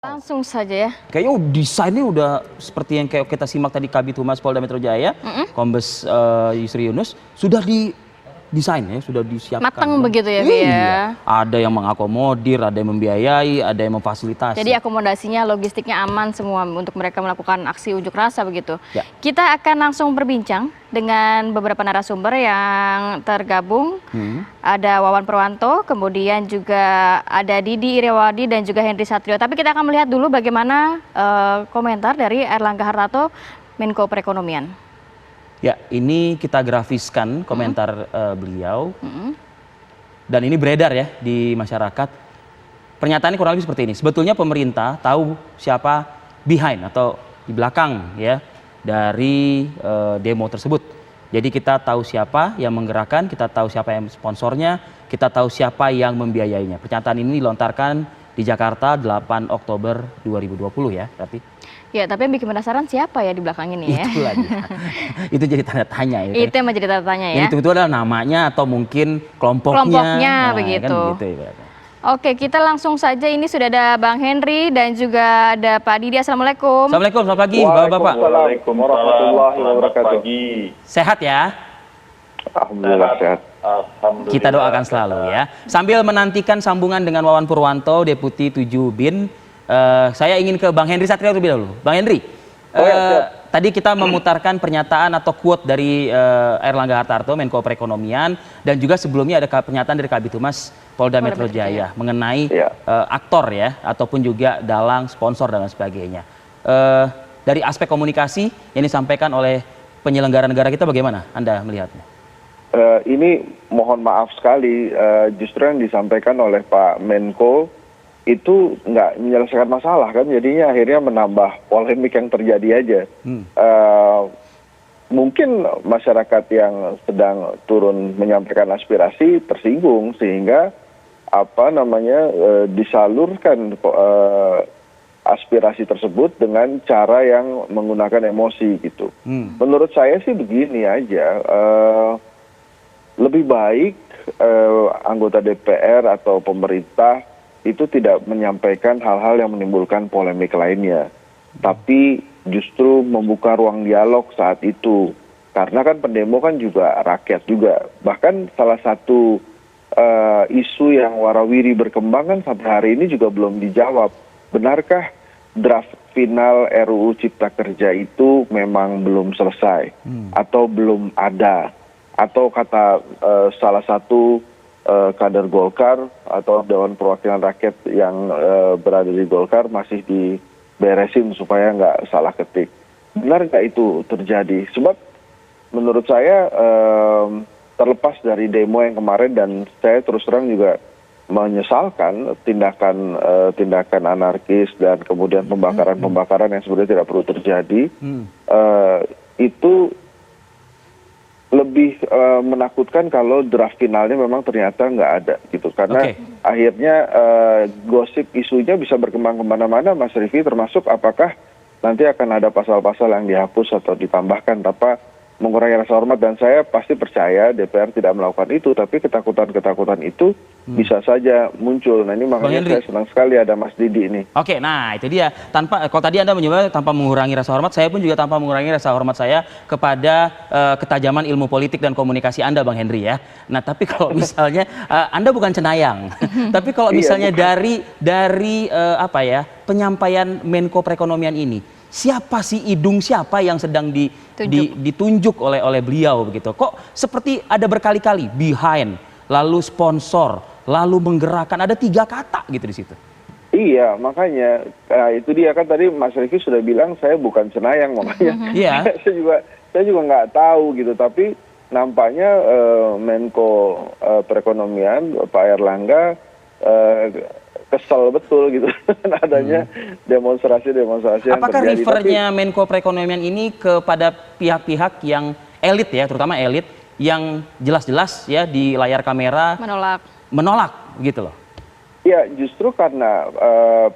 Langsung saja ya. Kayaknya desainnya udah seperti yang kayak kita simak tadi Kabid Humas Polda Metro Jaya, Kombes Yusri Yunus, sudah didesain ya, sudah disiapkan. Matang begitu ya, iya. Ada yang mengakomodir, ada yang membiayai, ada yang memfasilitasi. Jadi akomodasinya, logistiknya aman semua untuk mereka melakukan aksi unjuk rasa begitu. Ya. Kita akan langsung berbincang dengan beberapa narasumber yang tergabung. Ada Wawan Purwanto, kemudian juga ada Didi Iriawadi dan juga Henry Satrio. Tapi kita akan melihat dulu bagaimana komentar dari Airlangga Hartarto, Menko Perekonomian. Ya, ini kita grafiskan komentar beliau. Dan ini beredar ya di masyarakat. Pernyataannya kurang lebih seperti ini. Sebetulnya pemerintah tahu siapa behind atau di belakang ya dari demo tersebut. Jadi kita tahu siapa yang menggerakkan, kita tahu siapa yang sponsornya, kita tahu siapa yang membiayainya. Pernyataan ini dilontarkan di Jakarta 8 Oktober 2020 ya, tapi ya, tapi yang bikin penasaran siapa ya di belakang ini ya? itu lagi. Itu jadi tanda tanya ya. Itu yang menjadi tanda tanya ya. Itu adalah namanya atau mungkin kelompoknya. Kelompoknya Nah, begitu. Kan gitu, ya. Oke, kita langsung saja. Ini sudah ada Bang Henry dan juga ada Pak Didi. Assalamualaikum. Assalamualaikum, selamat pagi Bapak-bapak. Waalaikumsalam warahmatullahi wabarakatuh. Sehat ya? Alhamdulillah sehat. Alhamdulillah. Kita doakan selalu ya. Sambil menantikan sambungan dengan Wawan Purwanto, Deputi 7 BIN, saya ingin ke Bang Henry Satrio terlebih dahulu. Bang Henry, tadi kita memutarkan pernyataan atau quote dari Airlangga Hartarto, Menko Perekonomian, dan juga sebelumnya ada pernyataan dari Kabid Humas Polda Metro Jaya mengenai aktor ya, ataupun juga dalang, sponsor dan sebagainya. Dari aspek komunikasi yang disampaikan oleh penyelenggara negara kita, bagaimana Anda melihatnya? Ini mohon maaf sekali, justru yang disampaikan oleh Pak Menko itu nggak menyelesaikan masalah kan, jadinya akhirnya menambah polemik yang terjadi aja. Mungkin masyarakat yang sedang turun menyampaikan aspirasi tersinggung sehingga disalurkan aspirasi tersebut dengan cara yang menggunakan emosi gitu. Menurut saya sih begini aja. Lebih baik anggota DPR atau pemerintah itu tidak menyampaikan hal-hal yang menimbulkan polemik lainnya, tapi justru membuka ruang dialog saat itu, karena kan pendemo kan juga rakyat juga. Bahkan salah satu isu yang warawiri berkembang kan sampai hari ini juga belum dijawab. Benarkah draft final RUU Cipta Kerja itu memang belum selesai atau belum ada? Atau kata salah satu kader Golkar atau Dewan Perwakilan Rakyat yang berada di Golkar masih diberesin supaya nggak salah ketik. Benar nggak itu terjadi? Sebab menurut saya terlepas dari demo yang kemarin, dan saya terus terang juga menyesalkan tindakan anarkis dan kemudian pembakaran yang sebenarnya tidak perlu terjadi, itu lebih menakutkan kalau draft finalnya memang ternyata nggak ada gitu, karena akhirnya gosip isunya bisa berkembang kemana-mana, Mas Rifi, termasuk apakah nanti akan ada pasal-pasal yang dihapus atau ditambahkan tanpa mengurangi rasa hormat. Dan saya pasti percaya DPR tidak melakukan itu, tapi ketakutan-ketakutan itu bisa saja muncul. Nah, ini makanya saya senang sekali ada Mas Didi ini. Oke, nah itu dia. Kalau tadi Anda menyebut tanpa mengurangi rasa hormat, saya pun juga tanpa mengurangi rasa hormat saya kepada ketajaman ilmu politik dan komunikasi Anda, Bang Henry ya. Nah, tapi kalau misalnya Anda bukan cenayang, tapi kalau misalnya dari penyampaian Menko Perekonomian ini, siapa sih siapa yang sedang ditunjuk oleh beliau begitu? Kok seperti ada berkali-kali behind, lalu sponsor, lalu menggerakkan, ada 3 kata gitu di situ. Iya, makanya itu dia kan tadi Mas Riki sudah bilang saya bukan cenayang, makanya saya juga nggak tahu gitu. Tapi nampaknya Menko Perekonomian Pak Airlangga kesel betul gitu adanya demonstrasi yang apakah terjadi. refernya Menko Perekonomian ini kepada pihak-pihak yang elit ya, terutama elit yang jelas-jelas ya di layar kamera menolak gitu loh? Ya, justru karena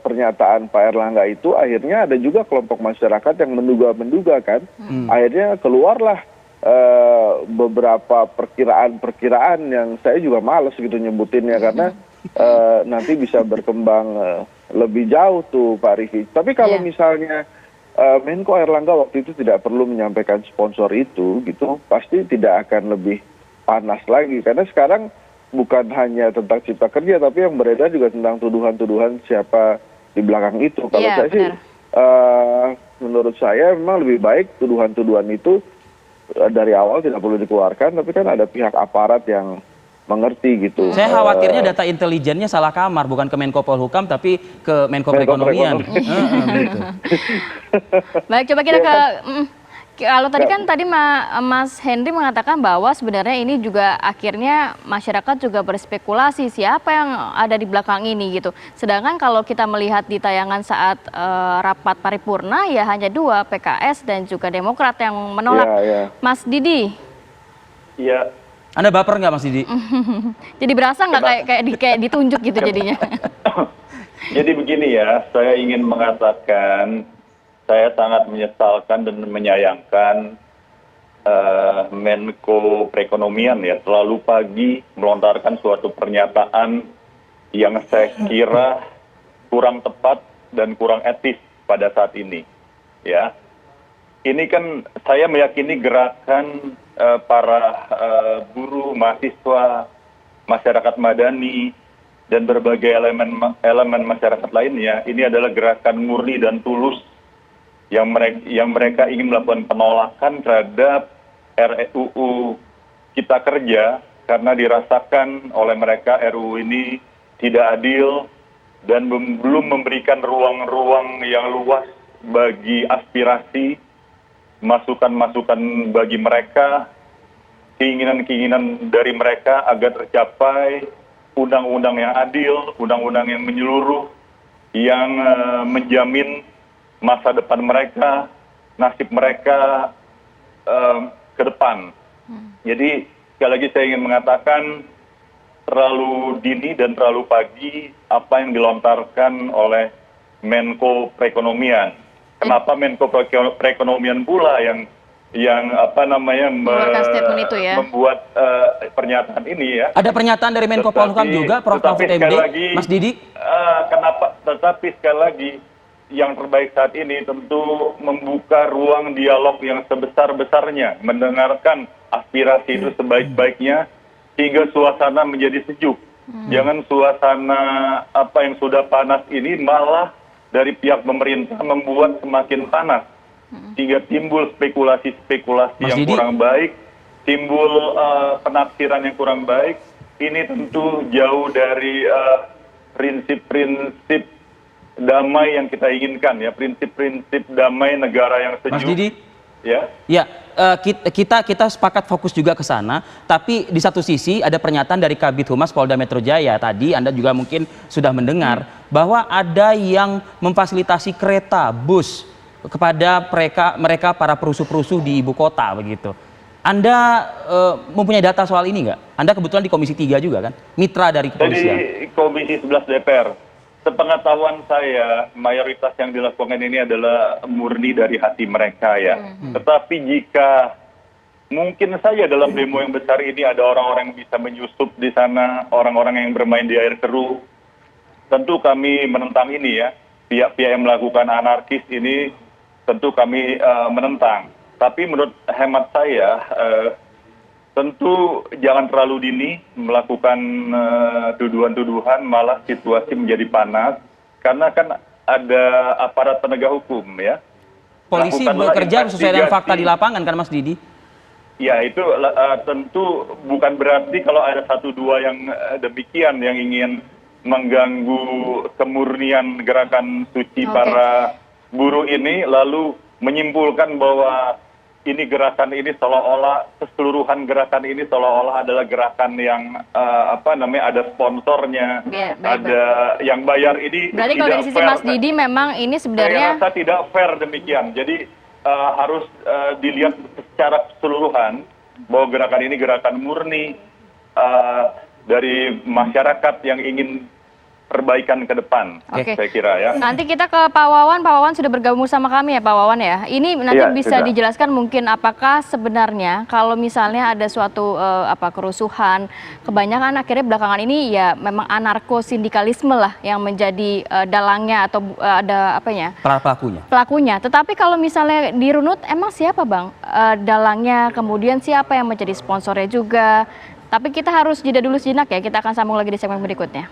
pernyataan Pak Airlangga itu akhirnya ada juga kelompok masyarakat yang menduga-menduga kan. Akhirnya keluarlah beberapa perkiraan yang saya juga males gitu nyebutinnya, karena nanti bisa berkembang lebih jauh tuh Pak Rifki. Tapi kalau Iya. misalnya Menko Airlangga waktu itu tidak perlu menyampaikan sponsor itu, gitu, pasti tidak akan lebih panas lagi. Karena sekarang bukan hanya tentang cipta kerja, tapi yang beredar juga tentang tuduhan-tuduhan siapa di belakang itu. Kalau Iya, saya sih, benar. menurut saya memang lebih baik tuduhan-tuduhan itu dari awal tidak perlu dikeluarkan, tapi kan ada pihak aparat yang mengerti gitu. Saya khawatirnya data intelijennya salah kamar, bukan ke Menko Polhukam tapi ke Menko Perekonomian. Gitu. Baik, coba kita Ya, ke kalau tadi kan tadi Mas Henry mengatakan bahwa sebenarnya ini juga akhirnya masyarakat juga berspekulasi siapa yang ada di belakang ini gitu. Sedangkan kalau kita melihat di tayangan saat rapat paripurna ya hanya 2, PKS dan juga Demokrat yang menolak. Ya. Mas Didi, Iya, Anda baper nggak Mas Didi? jadi berasa nggak kayak ditunjuk gitu jadinya? jadi begini ya, saya ingin mengatakan saya sangat menyesalkan dan menyayangkan Menko Perekonomian ya terlalu pagi melontarkan suatu pernyataan yang saya kira kurang tepat dan kurang etis pada saat ini. Ya, ini kan saya meyakini gerakan para buruh, mahasiswa, masyarakat madani, dan berbagai elemen masyarakat lainnya, ini adalah gerakan murni dan tulus yang mereka ingin melakukan penolakan terhadap RUU Cipta Kerja karena dirasakan oleh mereka RUU ini tidak adil dan belum memberikan ruang-ruang yang luas bagi aspirasi, masukan-masukan bagi mereka, keinginan-keinginan dari mereka agar tercapai undang-undang yang adil, undang-undang yang menyeluruh, yang menjamin masa depan mereka, nasib mereka ke depan. Jadi sekali lagi saya ingin mengatakan terlalu dini dan terlalu pagi apa yang dilontarkan oleh Menko Perekonomian. Kenapa Menko Perekonomian pula yang Mengeluarkan statement itu ya? membuat pernyataan ini ya? Ada pernyataan dari Menko Polhukam juga, Prof. Mahfud Tetapi MD, sekali lagi, Mas Didi? Tetapi sekali lagi, yang terbaik saat ini tentu membuka ruang dialog yang sebesar-besarnya, mendengarkan aspirasi itu sebaik-baiknya, hingga suasana menjadi sejuk. Jangan suasana apa yang sudah panas ini malah dari pihak pemerintah membuat semakin panas, sehingga timbul spekulasi-spekulasi Mas yang Didi? kurang baik, timbul penafsiran yang kurang baik. Ini tentu jauh dari prinsip-prinsip damai yang kita inginkan ya, prinsip-prinsip damai negara yang sejuk. Mas Didi? Ya. Ya, kita sepakat fokus juga ke sana, tapi di satu sisi ada pernyataan dari Kabid Humas Polda Metro Jaya tadi, Anda juga mungkin sudah mendengar bahwa ada yang memfasilitasi kereta, bus kepada mereka para perusuh-perusuh di ibu kota begitu. Anda mempunyai data soal ini nggak? Anda kebetulan di Komisi 3 juga kan, mitra dari kepolisian. Jadi Komisi 11 DPR. Sepengetahuan saya, mayoritas yang dilakukan ini adalah murni dari hati mereka ya. Tetapi jika mungkin saja dalam demo yang besar ini ada orang-orang yang bisa menyusup di sana, orang-orang yang bermain di air keruh, tentu kami menentang ini ya. Pihak-pihak yang melakukan anarkis ini tentu kami menentang. Tapi menurut hemat saya, tentu jangan terlalu dini melakukan tuduhan-tuduhan, malah situasi menjadi panas karena kan ada aparat penegak hukum ya. Polisi Lakukanlah bekerja sesuai dengan investigasi. fakta di lapangan kan Mas Didi? Ya itu tentu bukan berarti kalau ada 1-2 yang demikian yang ingin mengganggu kemurnian gerakan suci para buruh ini lalu menyimpulkan bahwa ini gerakan ini seolah-olah keseluruhan gerakan ini seolah-olah adalah gerakan yang ada sponsornya, ada yang bayar ini. Berarti kalau dari sisi Mas Didi memang ini sebenarnya saya rasa tidak fair demikian. Jadi harus dilihat secara keseluruhan bahwa gerakan ini gerakan murni dari masyarakat yang ingin perbaikan ke depan, Oke. saya kira ya. Nanti kita ke Pak Wawan. Pak Wawan sudah bergabung sama kami ya Pak Wawan ya. Ini nanti Iya, bisa sudah. dijelaskan mungkin apakah sebenarnya kalau misalnya ada suatu kerusuhan, kebanyakan akhirnya belakangan ini ya memang anarko-sindikalisme lah yang menjadi dalangnya atau ada apanya? Pelakunya. Pelakunya. Tetapi kalau misalnya dirunut, emang siapa Bang dalangnya? Kemudian siapa yang menjadi sponsornya juga? Tapi kita harus jeda dulu sejenak ya. Kita akan sambung lagi di segmen berikutnya.